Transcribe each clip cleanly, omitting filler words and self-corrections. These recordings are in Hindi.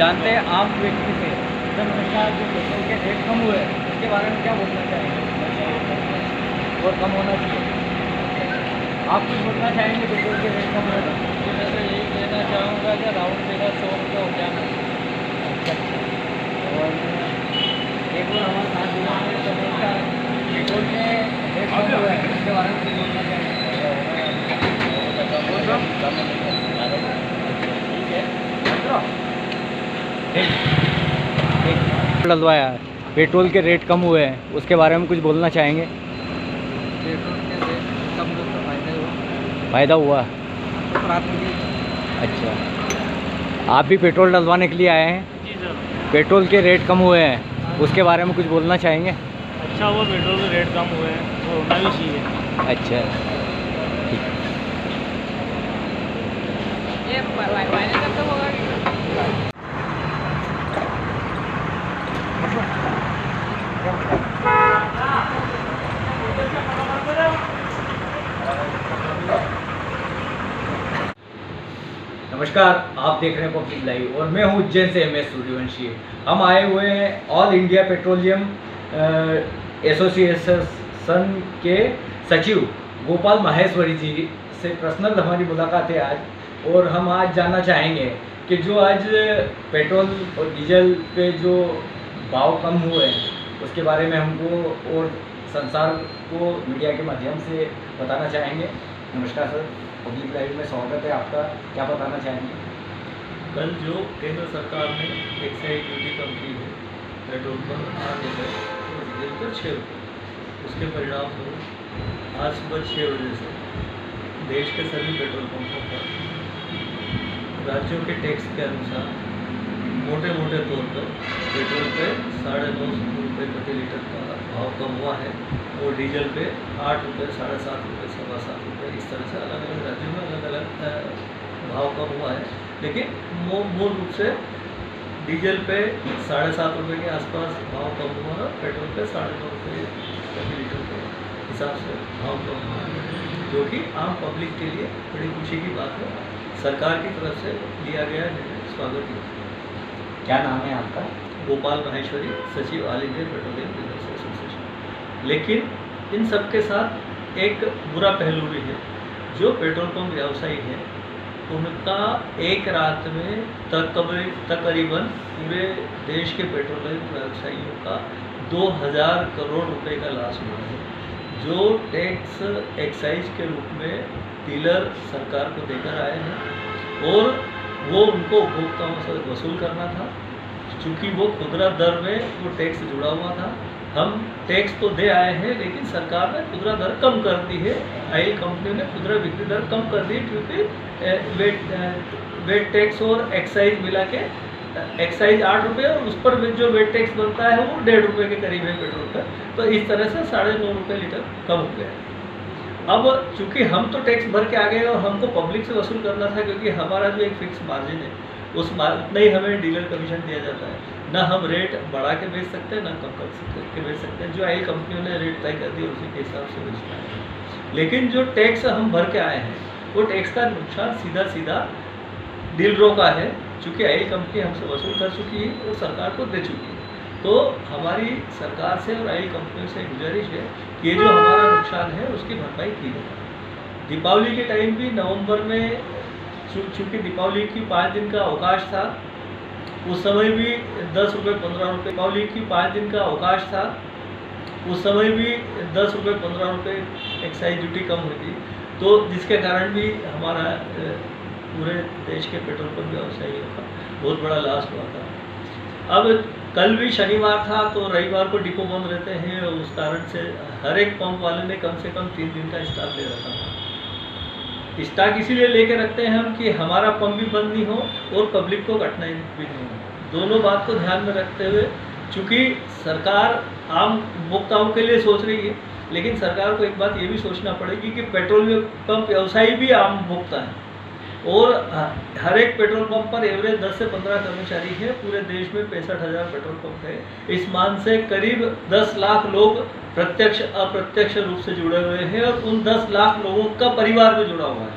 जानते हैं आम व्यक्ति से जब नमस्कार जो पेट्रोल के रेट कम हुए उसके बारे में क्या बोलना चाहेंगे और कम होना चाहिए। आप कुछ बोलना चाहेंगे पेट्रोल के रेट कम हुए तो? मैं तो यही कहना चाहूँगा कि राउंड फिगर 100 रुपये हो जाना। और एक और हमारे साथ जुड़ा है पेट्रोल का पेट्रोल के रेट कम हुए हैं उसके बारे में कुछ बोलना चाहेंगे। डलवाया पेट्रोल के रेट कम हुए हैं उसके बारे में कुछ बोलना चाहेंगे। पेट्रोल के रेट कम तो फायदा हुआ, फ़ायदा हुआ। तो रात में अच्छा, आप भी पेट्रोल डलवाने के लिए आए हैं? जी सर। पेट्रोल के रेट कम हुए हैं उसके बारे में कुछ बोलना चाहेंगे। अच्छा हुआ पेट्रोल के रेट कम हुए हैं, तो होना भी चाहिए। अच्छा ठीक है। ये फाइनल कब तक होगा? नमस्कार, आप देख रहे हैं पब्लिक लाइव और मैं हूं उज्जैन से MS सूर्यवंशी। हम आए हुए हैं ऑल इंडिया पेट्रोलियम एसोसिएशन के सचिव गोपाल माहेश्वरी जी से पर्सनल हमारी मुलाकात है आज। और हम आज जानना चाहेंगे कि जो आज पेट्रोल और डीजल पे जो भाव कम हुए हैं उसके बारे में हमको और संसार को मीडिया के माध्यम से बताना चाहेंगे। नमस्कार सर, पब्लिक लाइव में स्वागत है आपका। क्या बताना चाहेंगे? कल जो केंद्र सरकार ने एक्साइज ड्यूटी कम की है पेट्रोल पर 8 रुपये और डीजल पर 6 रुपये, उसके परिणाम स्वरूप आज सुबह 6 बजे से देश के सभी पेट्रोल पंपों पर राज्यों के टैक्स के अनुसार मोटे मोटे तौर पर पेट्रोल पे 950 रुपये प्रति लीटर का भाव कम हुआ है और डीजल पे 8 रुपये, 7.5 रुपये, 7.25 रुपये, इस तरह से अलग अलग राज्यों में अलग अलग भाव कम हुआ है। लेकिन मूल रूप से डीजल पे 7.5 रुपये के आसपास भाव कम हुआ है, पेट्रोल पे 9.5 रुपये प्रति लीटर के हिसाब से भाव कम हुआ है, जो कि आम पब्लिक के लिए बड़ी खुशी की बात है। सरकार की तरफ से लिया गया निर्णय स्वागत है। क्या नाम है आपका? गोपाल माहेश्वरी, सचिव all India petroleum business association. लेकिन इन सब के साथ एक बुरा पहलू भी है। जो पेट्रोल पंप व्यवसायी है उनका एक रात में तकरीबन पूरे देश के पेट्रोलियम व्यवसायियों का 2000 करोड़ रुपए का लॉस हुआ है, जो टैक्स एक्साइज के रूप में डीलर सरकार को देकर आए हैं और वो उनको उपभोक्ताओं से वसूल करना था। चूँकि वो खुदरा दर में वो टैक्स जुड़ा हुआ था। हम टैक्स तो दे आए हैं लेकिन सरकार ने खुदरा दर कम कर दी है। ऑयल कंपनी ने खुदरा बिक्री दर कम कर दी क्योंकि वेट टैक्स और एक्साइज मिला के एक्साइज 8 रुपये और उस पर जो वेट टैक्स बनता है वो 1.5 रुपये के करीब है पेट्रोल का। तो इस तरह से 9.5 रुपये लीटर कम हो गया। अब चूँकि हम तो टैक्स भर के आ गए और हमको पब्लिक से वसूल करना था, क्योंकि हमारा जो एक फिक्स मार्जिन है उस उतना ही हमें डीलर कमीशन दिया जाता है। ना हम रेट बढ़ा के बेच सकते हैं ना कम करके बेच सकते हैं। जो ऑयल कंपनियों ने रेट तय कर दिया उसी के हिसाब से बेचना है। लेकिन जो टैक्स हम भर के आए हैं वो टैक्स का नुकसान सीधा डीलरों का है, चूँकि ऑयल कंपनी हमसे वसूल कर चुकी है और सरकार को दे चुकी है। तो हमारी सरकार से और ऑयल कंपनियों से गुजारिश है कि ये जो हमारा नुकसान है उसकी भरपाई की जाए। दीपावली के टाइम भी नवंबर में, चूँकि दीपावली की 5 दिन का अवकाश था, उस समय भी 10 रुपये 15 रुपये, दीपावली की 5 दिन का अवकाश था, उस समय भी 10 रुपये 15 रुपये एक्साइज ड्यूटी कम हुई थी। तो जिसके कारण भी हमारा पूरे देश के पेट्रोल पंप व्यवसायियों का बहुत बड़ा लॉस हुआ था। अब कल भी शनिवार था तो रविवार को डिपो बंद रहते हैं और उस कारण से हर एक पंप वाले ने कम से कम 3 दिन का स्टॉक ले रखा था। स्टॉक इसीलिए लेके रखते हैं हम कि हमारा पंप भी बंद नहीं हो और पब्लिक को कठिनाई भी नहीं हो। दोनों बात को ध्यान में रखते हुए, चूँकि सरकार आम उपभोक्ताओं के लिए सोच रही है, लेकिन सरकार को एक बात ये भी सोचना पड़ेगी कि पेट्रोल पंप व्यवसायी भी आम उपभोक्ता है और हर एक पेट्रोल पंप पर एवरेज 10 से 15 कर्मचारी है। पूरे देश में 65,000 पेट्रोल पंप है। इस मान से करीब 10 लाख लोग प्रत्यक्ष अप्रत्यक्ष रूप से जुड़े हुए हैं और उन 10 लाख लोगों का परिवार भी जुड़ा हुआ है।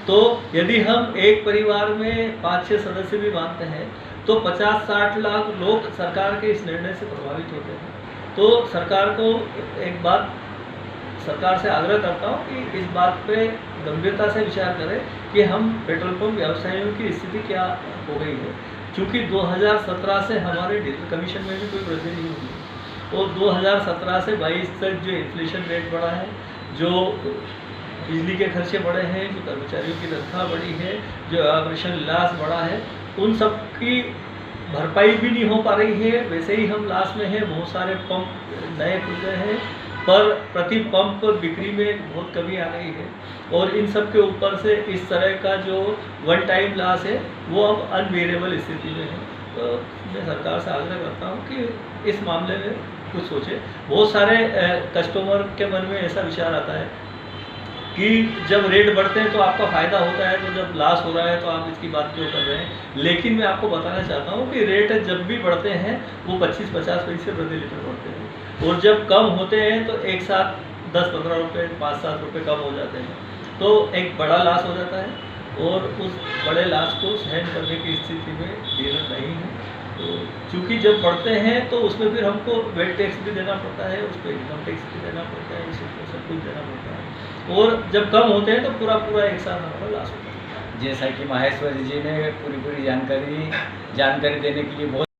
तो यदि हम एक परिवार में 5-6 सदस्य भी मानते हैं तो 50-60 लाख लोग सरकार के इस निर्णय से प्रभावित होते हैं। तो सरकार को एक बात सरकार से आग्रह करता हूँ कि इस बात पे गंभीरता से विचार करें कि हम पेट्रोल पंप व्यवसायियों की स्थिति क्या हो गई है। क्योंकि 2017 से हमारे डीजल कमीशन में भी कोई वृद्धि नहीं हुई और 2017 से 22 तक जो इन्फ्लेशन रेट बढ़ा है, जो बिजली के खर्चे बढ़े हैं, जो कर्मचारियों की तनख्वाह बढ़ी है, जो ऑपरेशन लॉस बढ़ा है, उन सब की भरपाई भी नहीं हो पा रही है। वैसे ही हम लॉस में हैं, बहुत सारे पंप नए खुल गए हैं पर प्रति पंप बिक्री में बहुत कमी आ रही है और इन सब के ऊपर से इस तरह का जो वन टाइम लॉस है वो अब अनवेरेबल स्थिति में है। तो मैं सरकार से आग्रह करता हूँ कि इस मामले में कुछ सोचे। बहुत सारे कस्टमर के मन में ऐसा विचार आता है कि जब रेट बढ़ते हैं तो आपका फ़ायदा होता है, तो जब लॉस हो रहा है तो आप इसकी बात क्यों कर रहे हैं। लेकिन मैं आपको बताना चाहता हूँ कि रेट जब भी बढ़ते हैं वो 25-50 पैसे प्रति लीटर बढ़ते हैं और जब कम होते हैं तो एक साथ 10-15 रुपये 5-7 रुपये कम हो जाते हैं, तो एक बड़ा लॉस हो जाता है और उस बड़े लॉस को सहन करने की स्थिति में डीलर नहीं है। तो चूँकि जब बढ़ते हैं तो उसमें फिर हमको वेट टैक्स भी देना पड़ता है, उस पर इनकम टैक्स भी देना पड़ता है, सब कुछ देना पड़ता है और जब कम होते हैं तो पूरा एक साथ हमारा लॉस होता है। जैसा कि माहेश्वरी जी ने पूरी जानकारी देने के लिए बहुत